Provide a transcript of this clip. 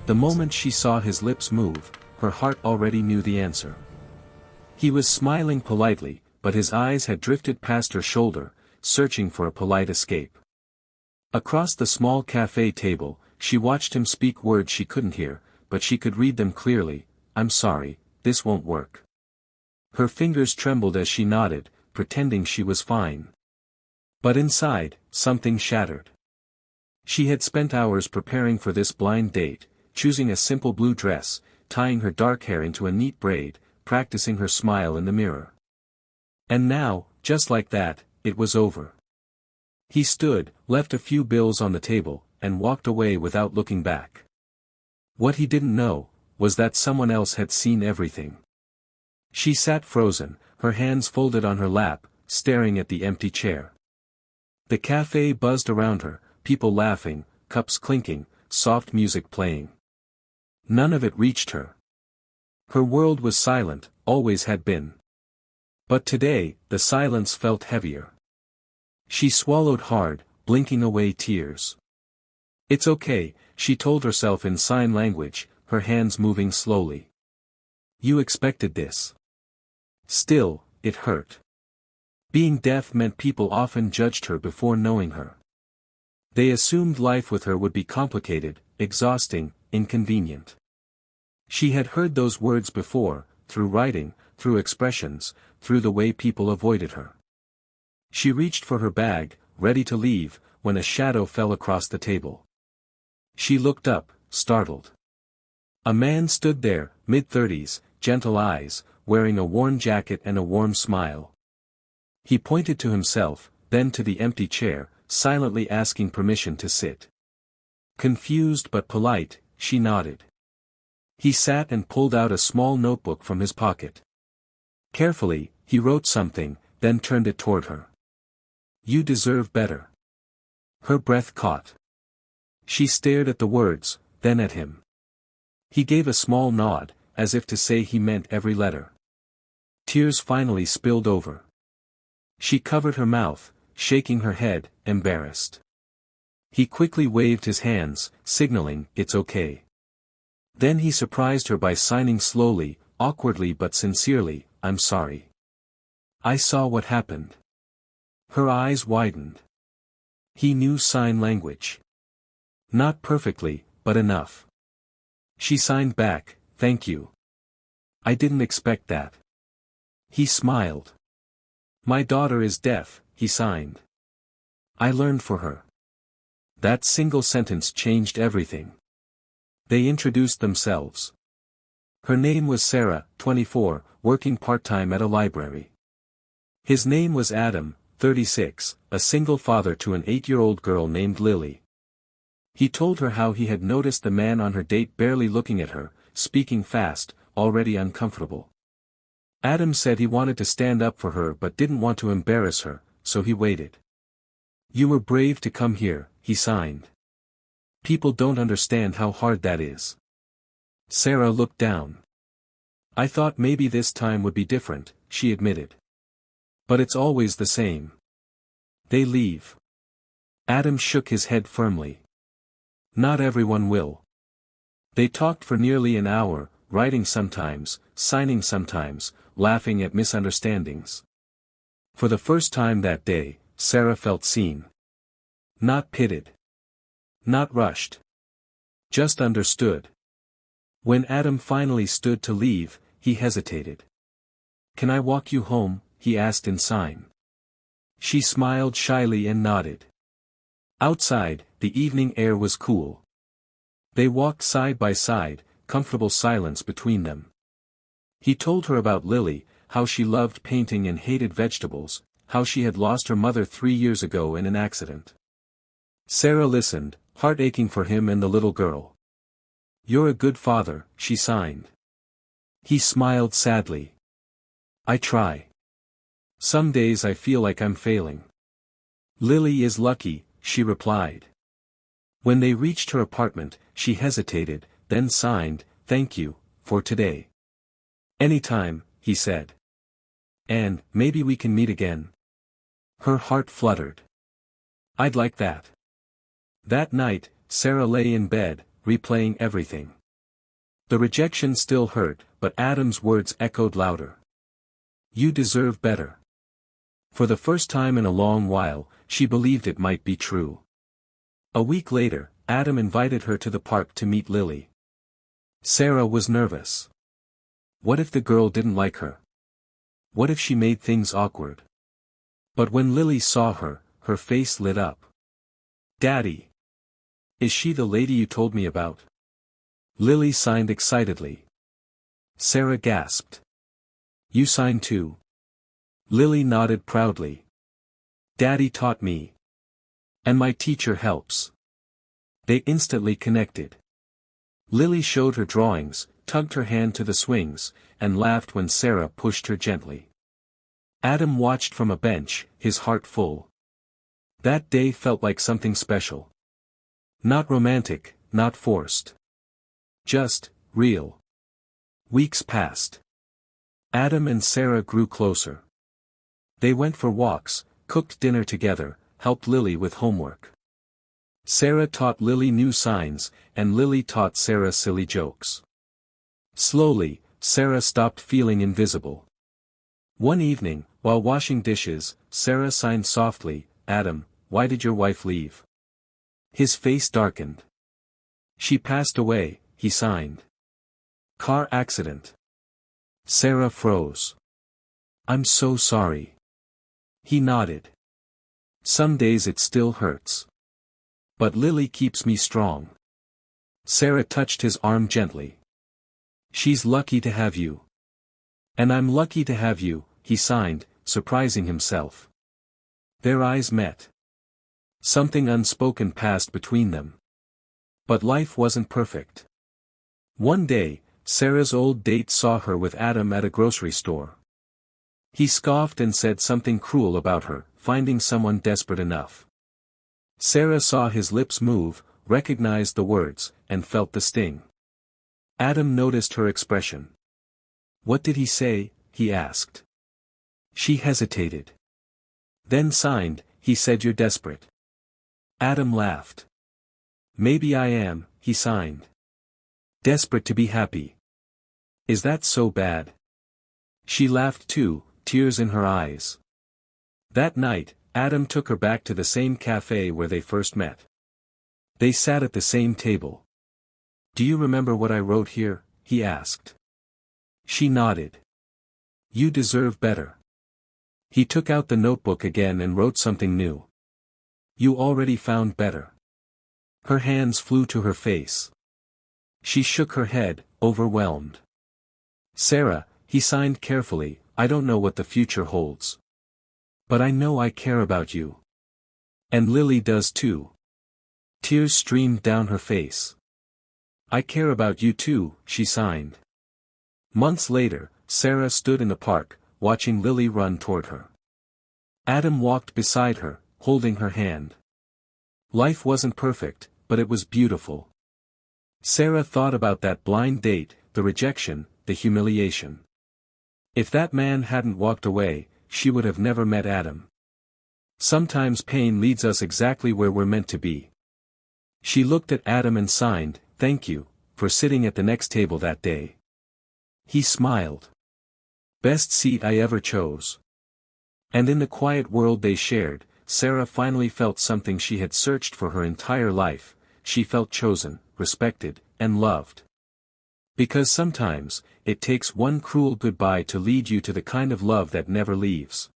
The moment she saw his lips move, her heart already knew the answer. He was smiling politely, but his eyes had drifted past her shoulder, searching for a polite escape. Across the small cafe table, she watched him speak words she couldn't hear, but she could read them clearly. "I'm sorry, this won't work." Her fingers trembled as she nodded, pretending she was fine. But inside, something shattered. She had spent hours preparing for this blind date, choosing a simple blue dress, tying her dark hair into a neat braid, practicing her smile in the mirror. And now, just like that, it was over. He stood, left a few bills on the table, and walked away without looking back. What he didn't know, was that someone else had seen everything. She sat frozen, her hands folded on her lap, staring at the empty chair. The cafe buzzed around her, people laughing, cups clinking, soft music playing. None of it reached her. Her world was silent, always had been. But today, the silence felt heavier. She swallowed hard, blinking away tears. "It's okay," she told herself in sign language, her hands moving slowly. "You expected this." Still, it hurt. Being deaf meant people often judged her before knowing her. They assumed life with her would be complicated, exhausting, inconvenient. She had heard those words before, through writing, through expressions, through the way people avoided her. She reached for her bag, ready to leave, when a shadow fell across the table. She looked up, startled. A man stood there, mid-30s, gentle eyes, wearing a worn jacket and a warm smile. He pointed to himself, then to the empty chair, silently asking permission to sit. Confused but polite, she nodded. He sat and pulled out a small notebook from his pocket. Carefully, he wrote something, then turned it toward her. "You deserve better." Her breath caught. She stared at the words, then at him. He gave a small nod, as if to say he meant every letter. Tears finally spilled over. She covered her mouth, shaking her head, embarrassed. He quickly waved his hands, signaling, "It's okay." Then he surprised her by signing slowly, awkwardly but sincerely, "I'm sorry. I saw what happened." Her eyes widened. He knew sign language. Not perfectly, but enough. She signed back, "Thank you. I didn't expect that." He smiled. "My daughter is deaf," he signed. "I learned for her." That single sentence changed everything. They introduced themselves. Her name was Sarah, 24, working part-time at a library. His name was Adam, 36, a single father to an 8-year-old girl named Lily. He told her how he had noticed the man on her date barely looking at her, speaking fast, already uncomfortable. Adam said he wanted to stand up for her but didn't want to embarrass her, so he waited. "You were brave to come here," he signed. "People don't understand how hard that is." Sarah looked down. "I thought maybe this time would be different," she admitted. "But it's always the same." They leave. Adam shook his head firmly. "Not everyone will." They talked for nearly an hour, writing sometimes, signing sometimes, laughing at misunderstandings. For the first time that day, Sarah felt seen. Not pitted. Not rushed. Just understood. When Adam finally stood to leave, he hesitated. "Can I walk you home?" he asked in sign. She smiled shyly and nodded. Outside, the evening air was cool. They walked side by side, comfortable silence between them. He told her about Lily, how she loved painting and hated vegetables, how she had lost her mother 3 years ago in an accident. Sarah listened, heart aching for him and the little girl. "You're a good father," she signed. He smiled sadly. "I try. Some days I feel like I'm failing." "Lily is lucky," she replied. When they reached her apartment, she hesitated, then signed, "Thank you, for today." "Anytime," he said. "And, maybe we can meet again." Her heart fluttered. "I'd like that." That night, Sarah lay in bed, replaying everything. The rejection still hurt, but Adam's words echoed louder. You deserve better. For the first time in a long while, she believed it might be true. A week later, Adam invited her to the park to meet Lily. Sarah was nervous. What if the girl didn't like her? What if she made things awkward? But when Lily saw her, her face lit up. Daddy! Is she the lady you told me about? Lily signed excitedly. Sarah gasped. You signed too? Lily nodded proudly. Daddy taught me. And my teacher helps. They instantly connected. Lily showed her drawings, tugged her hand to the swings, and laughed when Sarah pushed her gently. Adam watched from a bench, his heart full. That day felt like something special. Not romantic, not forced. Just, real. Weeks passed. Adam and Sarah grew closer. They went for walks, cooked dinner together, helped Lily with homework. Sarah taught Lily new signs, and Lily taught Sarah silly jokes. Slowly, Sarah stopped feeling invisible. One evening, while washing dishes, Sarah signed softly, Adam, why did your wife leave? His face darkened. She passed away, he signed. Car accident. Sarah froze. I'm so sorry. He nodded. Some days it still hurts. But Lily keeps me strong. Sarah touched his arm gently. She's lucky to have you. And I'm lucky to have you, he signed, surprising himself. Their eyes met. Something unspoken passed between them. But life wasn't perfect. One day, Sarah's old date saw her with Adam at a grocery store. He scoffed and said something cruel about her, finding someone desperate enough. Sarah saw his lips move, recognized the words, and felt the sting. Adam noticed her expression. What did he say? He asked. She hesitated. Then signed, he said you're desperate. Adam laughed. Maybe I am, he signed. Desperate to be happy. Is that so bad? She laughed too, tears in her eyes. That night, Adam took her back to the same cafe where they first met. They sat at the same table. Do you remember what I wrote here? He asked. She nodded. You deserve better. He took out the notebook again and wrote something new. You already found better. Her hands flew to her face. She shook her head, overwhelmed. Sarah, he signed carefully, I don't know what the future holds. But I know I care about you. And Lily does too. Tears streamed down her face. I care about you too, she signed. Months later, Sarah stood in the park, watching Lily run toward her. Adam walked beside her, holding her hand. Life wasn't perfect, but it was beautiful. Sarah thought about that blind date, the rejection, the humiliation. If that man hadn't walked away, she would have never met Adam. Sometimes pain leads us exactly where we're meant to be. She looked at Adam and signed, thank you, for sitting at the next table that day. He smiled. Best seat I ever chose. And in the quiet world they shared, Sarah finally felt something she had searched for her entire life. She felt chosen, respected, and loved. Because sometimes, it takes one cruel goodbye to lead you to the kind of love that never leaves.